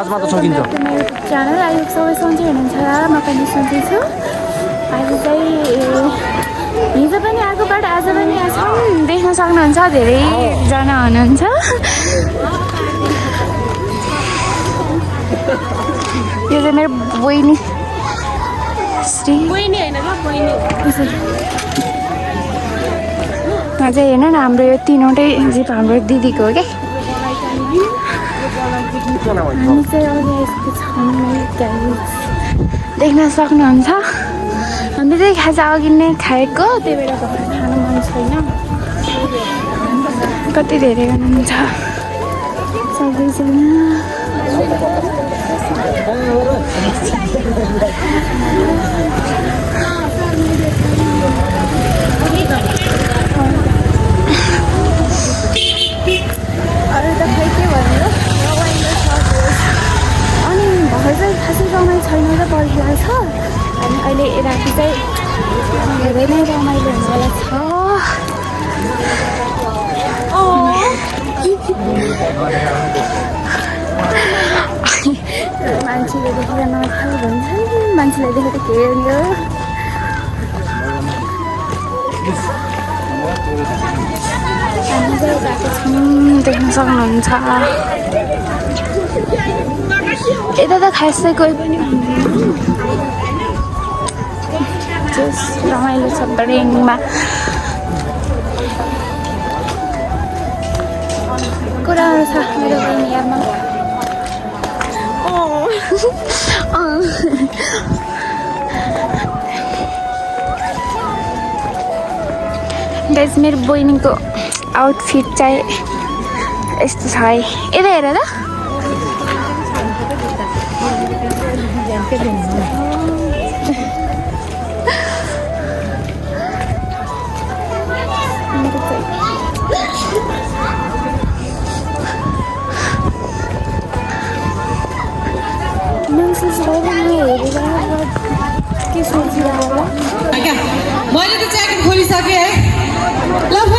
channel अहिले सबै सन्चै हुनुहुन्छ म पनि सन्चै छु आज चाहिँ हिजो पनि आएको बाट आज पनि आएको देख्न सक्नुहुन्छ धेरैजना हुनुहुन्छ यो चाहिँ मेरो बहिनी श्री बहिनी हैन ल बहिनी अझै हेर्नु न हाम्रो यो तीनवटै जिप हाम्रो दिदीको हो क्या हामी चाहिँ अघि आइसकेको छौँ देख्न सक्नुहुन्छ हामीले चाहिँ खाजा अघि नै खाएको त्यही भएर घरमा खानु मन छैन कति धेरै हुनुहुन्छ सबैजना अरू त खै के भन्नु रमाइलो छ अनि भर्खर चाहिँ खासै रमाइलो छैन र परिरहेको छ अनि अहिले राति चाहिँ धेरै नै रमाइलो हुनेवाला छ मान्छेले देखेर नखाऊ भन्छन् मान्छेलाई देखेर के हुन्छ हामी चाहिँ गएको छौँ देख्न सक्नुहुन्छ यता त खासै कोही पनि रमाइलो छ ब्रेङमा कुराहरू छ मेरो बहिनी यादमा गाइस मेरो बहिनीको आउटफिट चाहिँ यस्तो छ है यता हेर त मैले त ज्याकेट खोलिसकेँ है ल